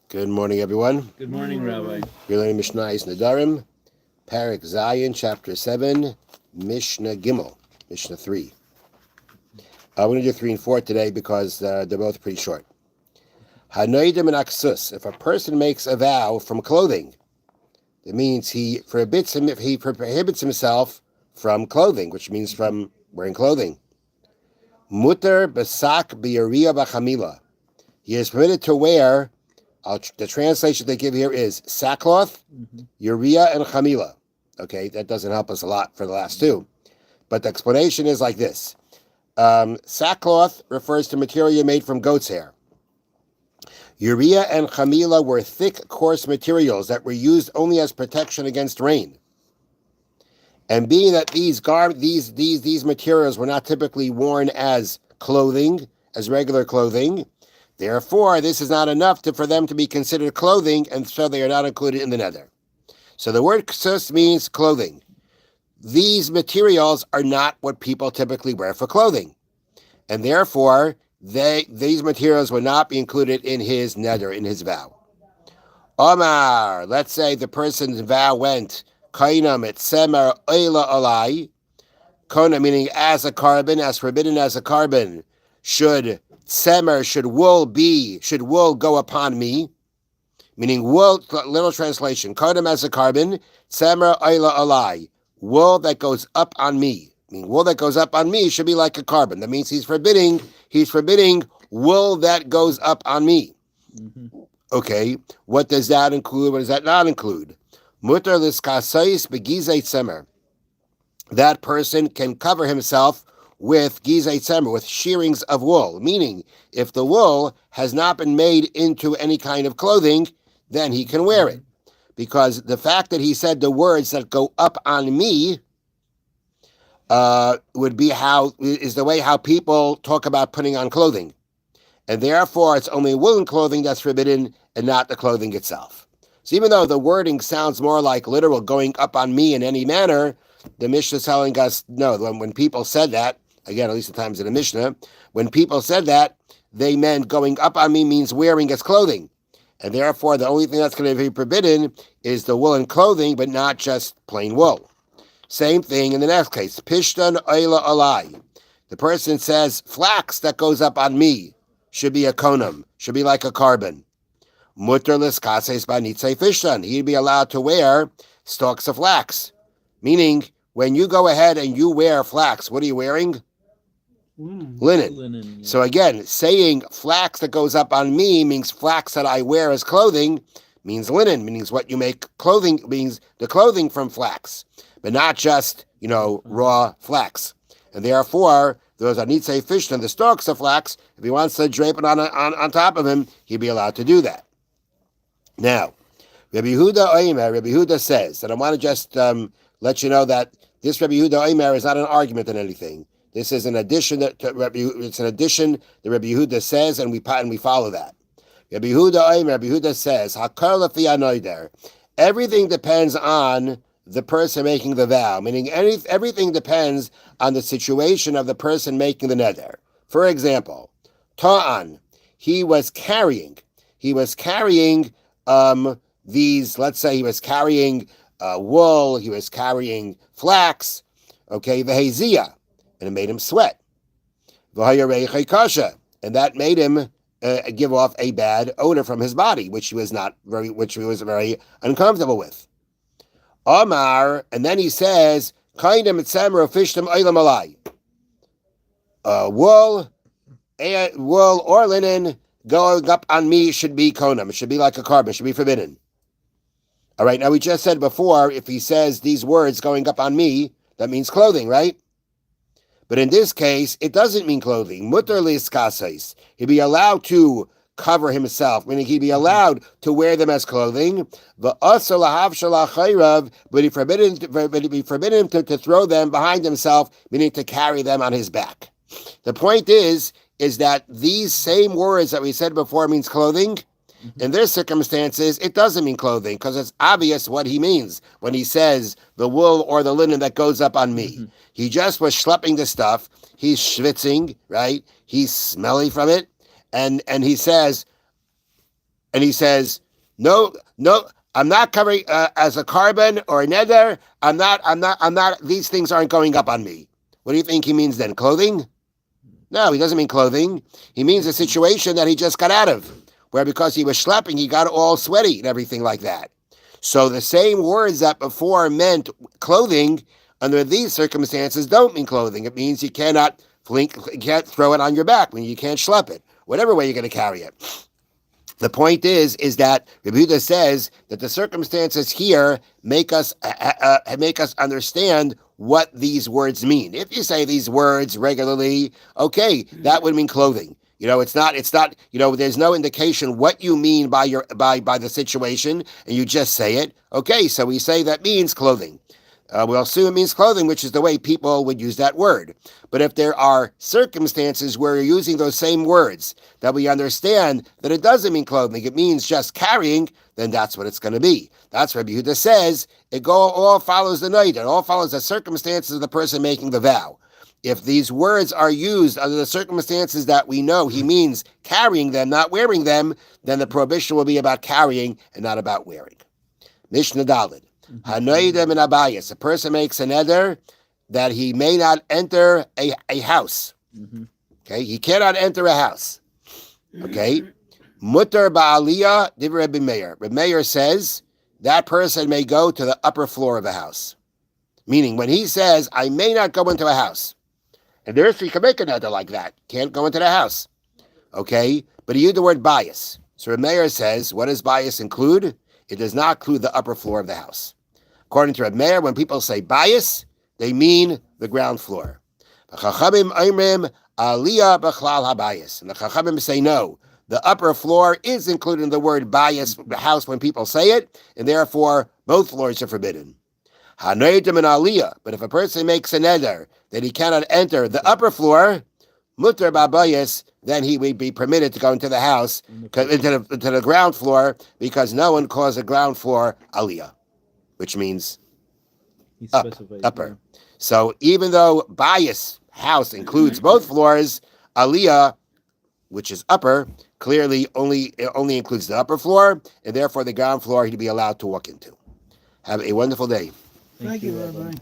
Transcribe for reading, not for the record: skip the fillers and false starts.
Good morning, everyone. Good morning, Rabbi. We're learning Mishna Nedarim, Parak Zayin, Chapter 7, Mishna Gimel, Mishnah 3. We're going to do 3 and 4 today because they're both pretty short. Hanoidim and aksus. If a person makes a vow from clothing, that means he prohibits himself from clothing, which means from wearing clothing. Mutter besak biyariya b'chamila. He is permitted to wear. The translation they give here is sackcloth, urea, and chamila. Okay, that doesn't help us a lot for the last two. But the explanation is like this. Sackcloth refers to material made from goat's hair. Urea and chamila were thick, coarse materials that were used only as protection against rain. And being that these materials were not typically worn as clothing, as regular clothing, therefore, this is not enough for them to be considered clothing, and so they are not included in the nether. So the word ksus means clothing. These materials are not what people typically wear for clothing, and therefore, these materials will not be included in his nether, in his vow. Omar, let's say the person's vow went, kainam et semer oila alai, kona meaning as a carbon, as forbidden as a carbon, should wool go upon me, meaning wool, little translation, kodem as a carbon, tsemer oila alai, wool that goes up on me. Meaning wool that goes up on me should be like a carbon. That means he's forbidding wool that goes up on me. Mm-hmm. Okay, what does that include? What does that not include? Mutter liskasais begizei tsemer. That person can cover himself with gizei tzemer, with shearings of wool, meaning if the wool has not been made into any kind of clothing, then he can wear it. Because the fact that he said the words that go up on me is the way how people talk about putting on clothing. And therefore, it's only woolen clothing that's forbidden and not the clothing itself. So even though the wording sounds more like literal going up on me in any manner, the Mishnah is telling us, no, when people said that, again, at least the times in the Mishnah, when people said that, they meant going up on me means wearing as clothing. And therefore, the only thing that's going to be forbidden is the woolen clothing, but not just plain wool. Same thing in the next case. Pishtan oila alai. The person says, flax that goes up on me should be a konum, should be like a carbon. Mutter liskases banitzei fishtan. He'd be allowed to wear stalks of flax. Meaning, when you go ahead and you wear flax, what are you wearing? Linen. So again, saying flax that goes up on me means flax that I wear as clothing means linen, means what you make clothing, means the clothing from flax, but not just, raw flax. And therefore, those anitze fish and the stalks of flax, if he wants to drape it on top of him, he'd be allowed to do that. Now, Rabbi Yehuda says, and I want to just let you know that this Rabbi Yehuda Omer is not an argument on anything. This is an addition to Rabbi. It's an addition that Rabbi Yehuda says, and we follow that. Rabbi Yehuda says, "Hakar lefi anoider." Everything depends on the person making the vow. Meaning, everything depends on the situation of the person making the neder. For example, Ta'an, he was carrying these. Let's say he was carrying wool. He was carrying flax. Okay, vehezia. And it made him sweat. And that made him give off a bad odor from his body, which he was very uncomfortable with. Omar, and then he says, Kainam etzemer fishtam oilam alai. Wool or linen going up on me should be konam. It should be like a carbon. It should be forbidden. All right, now we just said before, if he says these words going up on me, that means clothing, right? But in this case, it doesn't mean clothing. Mutter liskasais. He'd be allowed to cover himself, meaning he'd be allowed to wear them as clothing. But he'd be forbidden him to throw them behind himself, meaning to carry them on his back. The point is that these same words that we said before means clothing. In their circumstances, it doesn't mean clothing because it's obvious what he means when he says the wool or the linen that goes up on me. Mm-hmm. He just was schlepping the stuff. He's schwitzing, right? He's smelly from it. And he says, and he says, no, no, I'm not covering as a carbon or a nether. I'm not, these things aren't going up on me. What do you think he means then? Clothing? No, he doesn't mean clothing. He means a situation that he just got out of, where because he was schlepping, he got all sweaty and everything like that. So the same words that before meant clothing, under these circumstances, don't mean clothing. It means you cannot you can't throw it on your back, I mean, you can't schlep it, whatever way you're going to carry it. The point is that Rabbi Yehuda says that the circumstances here make us understand what these words mean. If you say these words regularly, okay, that would mean clothing. It's not, there's no indication what you mean by the situation, and you just say it. Okay, so we say that means clothing. We'll assume it means clothing, which is the way people would use that word. But if there are circumstances where you're using those same words that we understand that it doesn't mean clothing, it means just carrying, then that's what it's going to be. That's what Rabbi Yehuda says. All follows the night. It all follows the circumstances of the person making the vow. If these words are used under the circumstances that we know he means carrying them, not wearing them, then the prohibition will be about carrying and not about wearing. Mishna Nedarim. Hanoidem and Abayas. A person makes a neder that he may not enter a house. Okay, he cannot enter a house. Okay, Mutter ba'aliyah divrei Rabbi Meir. Rabbi Meir says that person may go to the upper floor of a house. Meaning, when he says, I may not go into a house, and there's he can make a neder like that. Can't go into the house. Okay, but he used the word bias. So Rabbi Meir says, what does bias include? It does not include the upper floor of the house. According to Reb Meir, when people say bias, they mean the ground floor. The Chachamim Oimrim Aliyah B'chlal HaBayis. And the Chachamim say no. The upper floor is included in the word bias, the house, when people say it, and therefore both floors are forbidden. Hanoidim and Aliyah. But if a person makes a neder that he cannot enter the upper floor, Mutter B'bayis, then he would be permitted to go into the house, into the ground floor, because no one calls a ground floor Aliyah, which means upper. Yeah. So even though bias house includes both floors, Aliyah, which is upper, clearly only includes the upper floor, and therefore the ground floor he'd be allowed to walk into. Have a wonderful day. Thank you, Rabbi.